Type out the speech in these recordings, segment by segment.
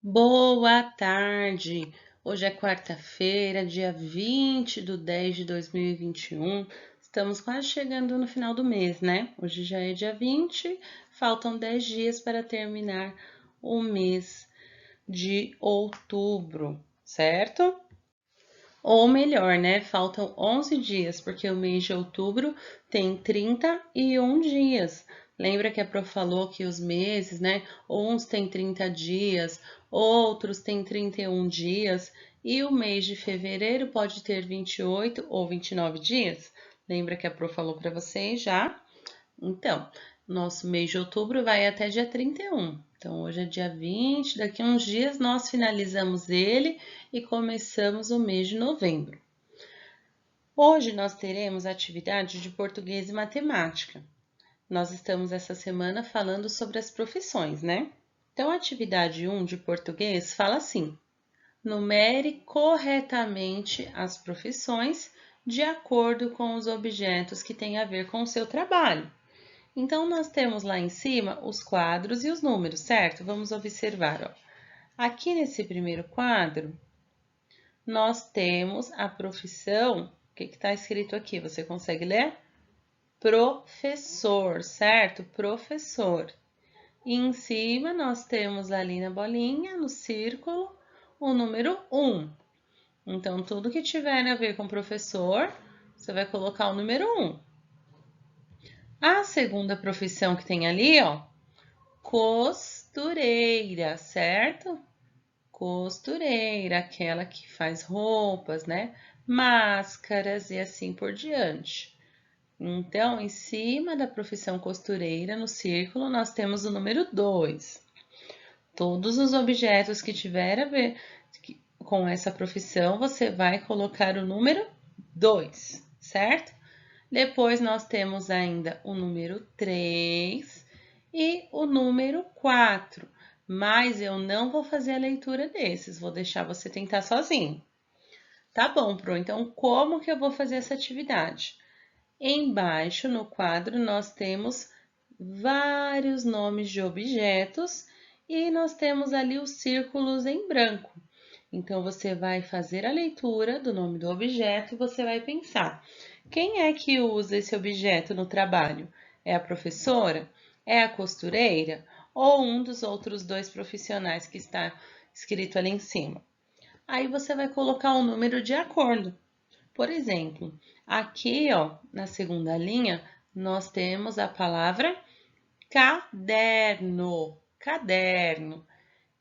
Boa tarde! Hoje é quarta-feira, dia 20 de 10 de 2021. Estamos quase chegando no final do mês, né? Hoje já é dia 20, faltam 10 dias para terminar o mês de outubro, certo? Ou melhor, né? Faltam 11 dias, porque o mês de outubro tem 31 dias. Lembra que a Prof falou que os meses, né? Uns têm 30 dias, outros têm 31 dias, e o mês de fevereiro pode ter 28 ou 29 dias? Lembra que a Prof falou para vocês já? Então, nosso mês de outubro vai até dia 31. Então, hoje é dia 20, daqui a uns dias nós finalizamos ele e começamos o mês de novembro. Hoje nós teremos atividade de português e matemática. Nós estamos essa semana falando sobre as profissões, né? Então, a atividade 1 de português fala assim: numere corretamente as profissões de acordo com os objetos que têm a ver com o seu trabalho. Então, nós temos lá em cima os quadros e os números, certo? Vamos observar, ó. Aqui nesse primeiro quadro, nós temos a profissão. O que está escrito aqui? Você consegue ler? Professor, certo? Professor. E em cima, nós temos ali na bolinha, no círculo, o número 1. Então, tudo que tiver a ver com professor, você vai colocar o número 1. A segunda profissão que tem ali, ó, costureira, certo? Costureira, aquela que faz roupas, né? Máscaras e assim por diante. Então, em cima da profissão costureira, no círculo, nós temos o número 2. Todos os objetos que tiver a ver com essa profissão, você vai colocar o número 2, certo? Depois nós temos ainda o número 3 e o número 4, mas eu não vou fazer a leitura desses, vou deixar você tentar sozinho. Tá bom, Pro, então como que eu vou fazer essa atividade? Embaixo no quadro nós temos vários nomes de objetos e nós temos ali os círculos em branco. Então você vai fazer a leitura do nome do objeto e você vai pensar: quem é que usa esse objeto no trabalho? É a professora? É a costureira? Ou um dos outros dois profissionais que está escrito ali em cima? Aí você vai colocar o número de acordo. Por exemplo, aqui, ó, na segunda linha, nós temos a palavra caderno. Caderno.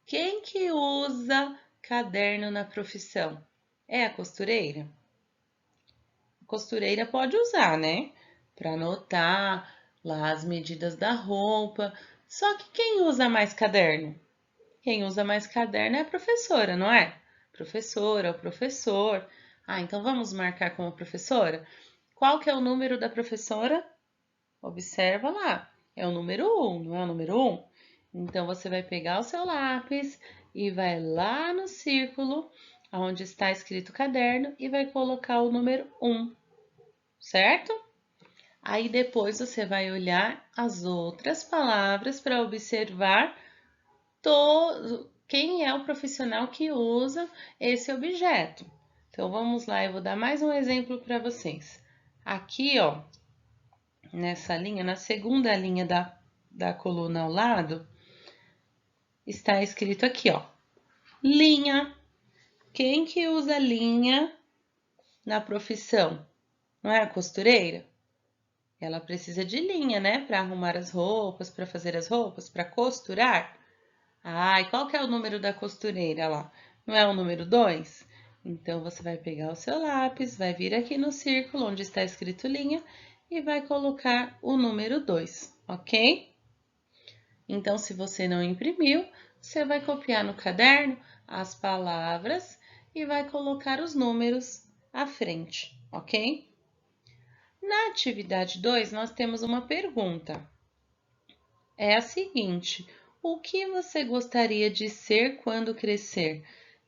Quem que usa caderno na profissão? É a costureira? A costureira pode usar, né? Para anotar lá as medidas da roupa. Só que quem usa mais caderno? Quem usa mais caderno é a professora, não é? Professora ou professor. Ah, então vamos marcar como professora? Qual que é o número da professora? Observa lá. É o número 1, não é o número 1? Então, você vai pegar o seu lápis e vai lá no círculo, onde está escrito caderno, e vai colocar o número 1, certo? Aí, depois, você vai olhar as outras palavras para observar quem é o profissional que usa esse objeto. Então, vamos lá, eu vou dar mais um exemplo para vocês. Aqui, ó, nessa linha, na segunda linha da coluna ao lado, está escrito aqui, ó, linha. Quem que usa linha na profissão? Não é a costureira? Ela precisa de linha, né? Para arrumar as roupas, para fazer as roupas, para costurar. Ah, e qual que é o número da costureira lá? Não é o número 2? Então, você vai pegar o seu lápis, vai vir aqui no círculo onde está escrito linha e vai colocar o número 2, ok? Então, se você não imprimiu, você vai copiar no caderno as palavras e vai colocar os números à frente, ok? Na atividade 2, nós temos uma pergunta. É a seguinte: o que você gostaria de ser quando crescer?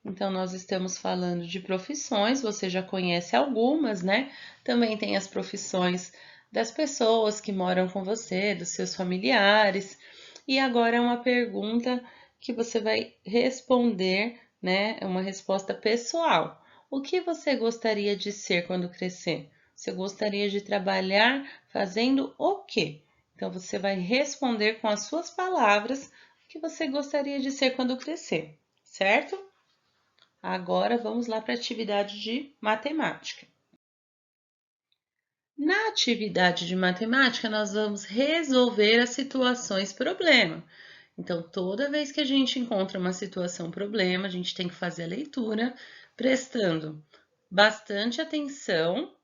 Então, nós estamos falando de profissões, você já conhece algumas, né? Também tem as profissões das pessoas que moram com você, dos seus familiares. E agora é uma pergunta que você vai responder, né? É uma resposta pessoal. O que você gostaria de ser quando crescer? Você gostaria de trabalhar fazendo o quê? Então, você vai responder com as suas palavras o que você gostaria de ser quando crescer, certo? Agora, vamos lá para a atividade de matemática. Na atividade de matemática, nós vamos resolver as situações problema. Então, toda vez que a gente encontra uma situação problema, a gente tem que fazer a leitura, prestando bastante atenção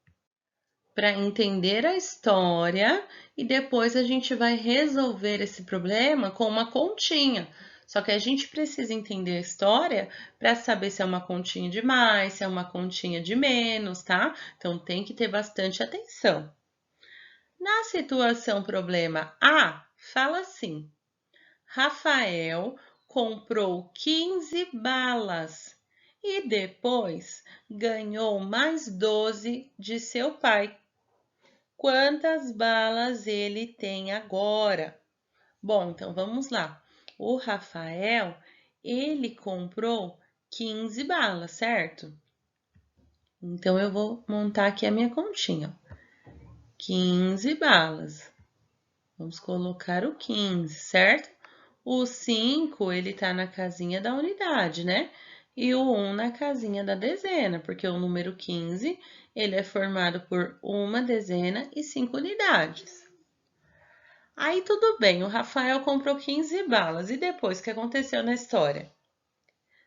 para entender a história e depois a gente vai resolver esse problema com uma continha. Só que a gente precisa entender a história para saber se é uma continha de mais, se é uma continha de menos, tá? Então tem que ter bastante atenção. Na situação problema A, fala assim: Rafael comprou 15 balas e depois ganhou mais 12 de seu pai. Quantas balas ele tem agora? Bom, então vamos lá. O Rafael, ele comprou 15 balas, certo? Então eu vou montar aqui a minha continha. 15 balas. Vamos colocar o 15, certo? O 5, ele tá na casinha da unidade, né? E o 1 na casinha da dezena, porque o número 15, ele é formado por uma dezena e 5 unidades. Aí tudo bem, o Rafael comprou 15 balas. E depois, o que aconteceu na história?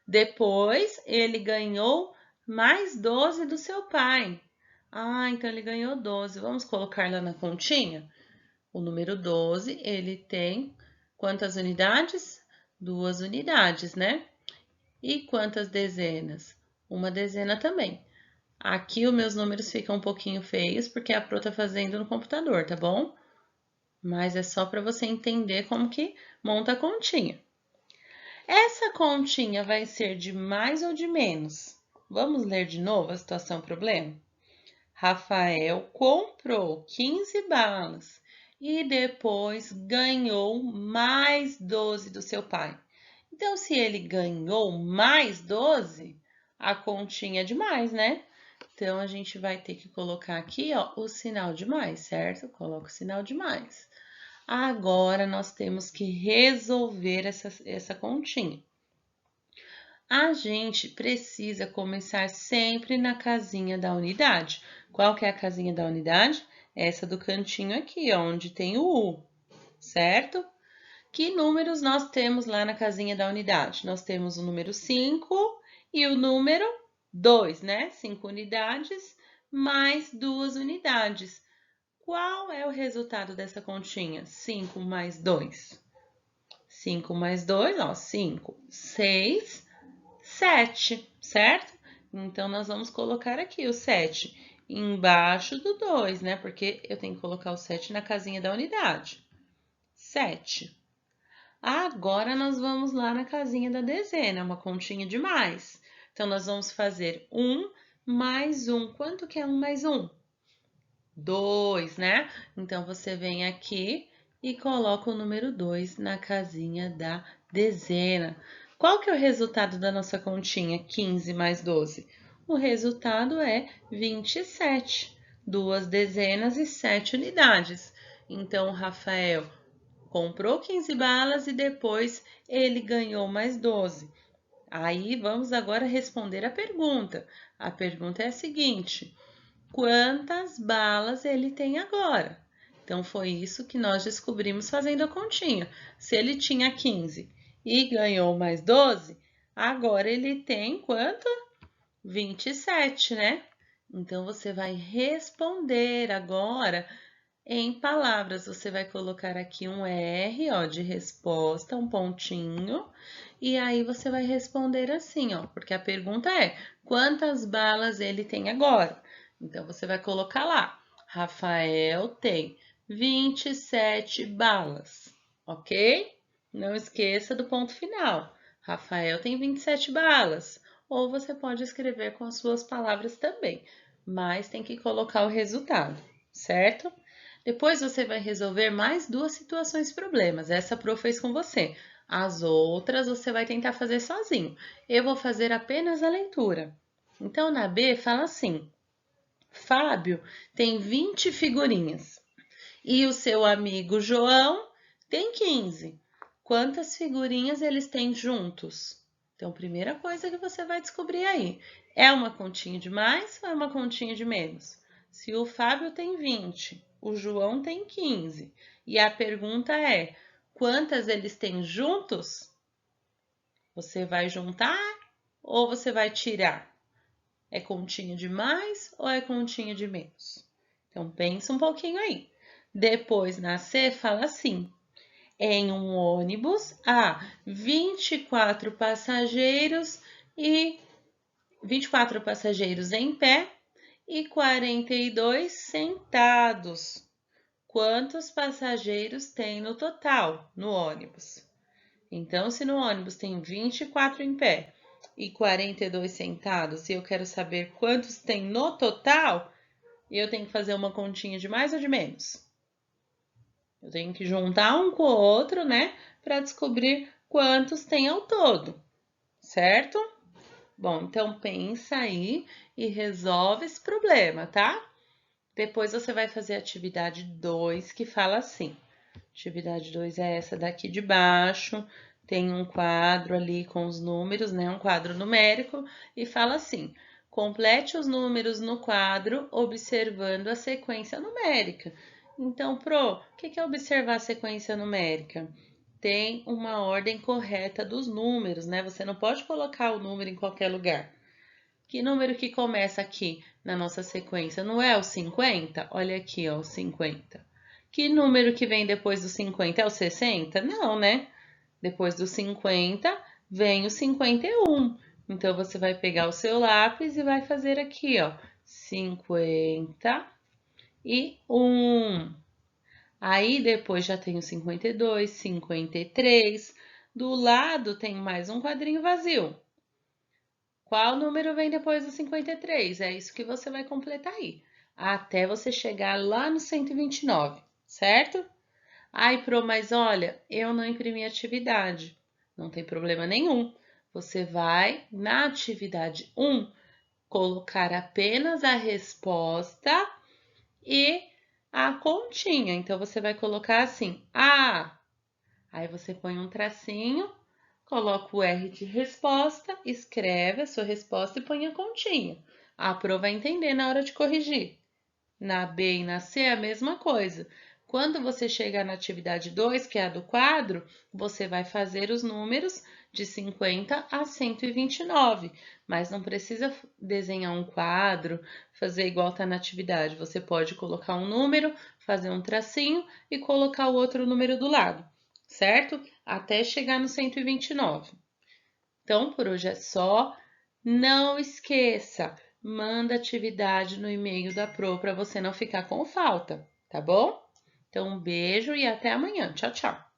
Depois, ele ganhou mais 12 do seu pai. Ah, então ele ganhou 12. Vamos colocar lá na continha? O número 12, ele tem quantas unidades? 2 unidades, né? E quantas dezenas? Uma dezena também. Aqui os meus números ficam um pouquinho feios, porque a Pro tá fazendo no computador, tá bom? Mas é só para você entender como que monta a continha. Essa continha vai ser de mais ou de menos? Vamos ler de novo a situação problema? Rafael comprou 15 balas e depois ganhou mais 12 do seu pai. Então, se ele ganhou mais 12, a continha é de mais, né? Então, a gente vai ter que colocar aqui, ó, o sinal de mais, certo? Coloca o sinal de mais. Agora, nós temos que resolver essa continha. A gente precisa começar sempre na casinha da unidade. Qual que é a casinha da unidade? Essa do cantinho aqui, ó, onde tem o U, certo? Que números nós temos lá na casinha da unidade? Nós temos o número 5 e o número 2, né? 5 unidades mais 2 unidades. Qual é o resultado dessa continha? 5 mais 2. 5 mais 2, ó, 5. 6, 7, certo? Então, nós vamos colocar aqui o 7 embaixo do 2, né? Porque eu tenho que colocar o 7 na casinha da unidade. 7. Agora, nós vamos lá na casinha da dezena, uma continha de mais. Então, nós vamos fazer 1 mais 1. Quanto que é 1 mais 1? 2, né? Então, você vem aqui e coloca o número 2 na casinha da dezena. Qual que é o resultado da nossa continha 15 mais 12? O resultado é 27, 2 dezenas e 7 unidades. Então, o Rafael comprou 15 balas e depois ele ganhou mais 12. Aí, vamos agora responder a pergunta. A pergunta é a seguinte: quantas balas ele tem agora? Então, foi isso que nós descobrimos fazendo a continha. Se ele tinha 15 e ganhou mais 12, agora ele tem quanto? 27, né? Então, você vai responder agora em palavras. Você vai colocar aqui um R, ó, de resposta, um pontinho, e aí você vai responder assim, ó, porque a pergunta é: quantas balas ele tem agora? Então, você vai colocar lá, Rafael tem 27 balas, ok? Não esqueça do ponto final. Rafael tem 27 balas. Ou você pode escrever com as suas palavras também, mas tem que colocar o resultado, certo? Depois você vai resolver mais 2 situações problemas. Essa a Pro fez com você. As outras você vai tentar fazer sozinho. Eu vou fazer apenas a leitura. Então, na B, fala assim: Fábio tem 20 figurinhas e o seu amigo João tem 15. Quantas figurinhas eles têm juntos? Então, primeira coisa que você vai descobrir aí, é uma continha de mais ou é uma continha de menos? Se o Fábio tem 20, o João tem 15, e a pergunta é, quantas eles têm juntos? Você vai juntar ou você vai tirar? É continha de mais ou é continha de menos? Então, pensa um pouquinho aí. Depois, na C, fala assim: em um ônibus há 24 passageiros e 24 passageiros em pé e 42 sentados. Quantos passageiros tem no total no ônibus? Então, se no ônibus tem 24 em pé e 42 sentados, e eu quero saber quantos tem no total, eu tenho que fazer uma continha de mais ou de menos? Eu tenho que juntar um com o outro, né, para descobrir quantos tem ao todo, certo? Bom, então pensa aí e resolve esse problema, tá? Depois você vai fazer a atividade 2, que fala assim. Atividade 2 é essa daqui de baixo, tem um quadro ali com os números, né? Um quadro numérico, e fala assim: complete os números no quadro observando a sequência numérica. Então, o que é observar a sequência numérica? Tem uma ordem correta dos números, né? Você não pode colocar o número em qualquer lugar. Que número que começa aqui na nossa sequência? Não é o 50? Olha aqui, ó, o 50. Que número que vem depois do 50? É o 60? Não, né? Depois do 50 vem o 51. Então, você vai pegar o seu lápis e vai fazer aqui, ó, 51. Aí, depois já tem o 52, 53. Do lado tem mais um quadrinho vazio. Qual número vem depois do 53? É isso que você vai completar aí, até você chegar lá no 129, certo? Ai, mas olha, eu não imprimi atividade. Não tem problema nenhum. Você vai na atividade 1 colocar apenas a resposta e a continha. Então, você vai colocar assim, aí você põe um tracinho, coloca o R de resposta, escreve a sua resposta e põe a continha. A Pro vai entender na hora de corrigir. Na B e na C é a mesma coisa. Quando você chegar na atividade 2, que é a do quadro, você vai fazer os números de 50 a 129, mas não precisa desenhar um quadro, fazer igual está na atividade. Você pode colocar um número, fazer um tracinho e colocar o outro número do lado, certo? Até chegar no 129. Então, por hoje é só. Não esqueça, manda atividade no e-mail da Pro para você não ficar com falta, tá bom? Então, um beijo e até amanhã. Tchau, tchau.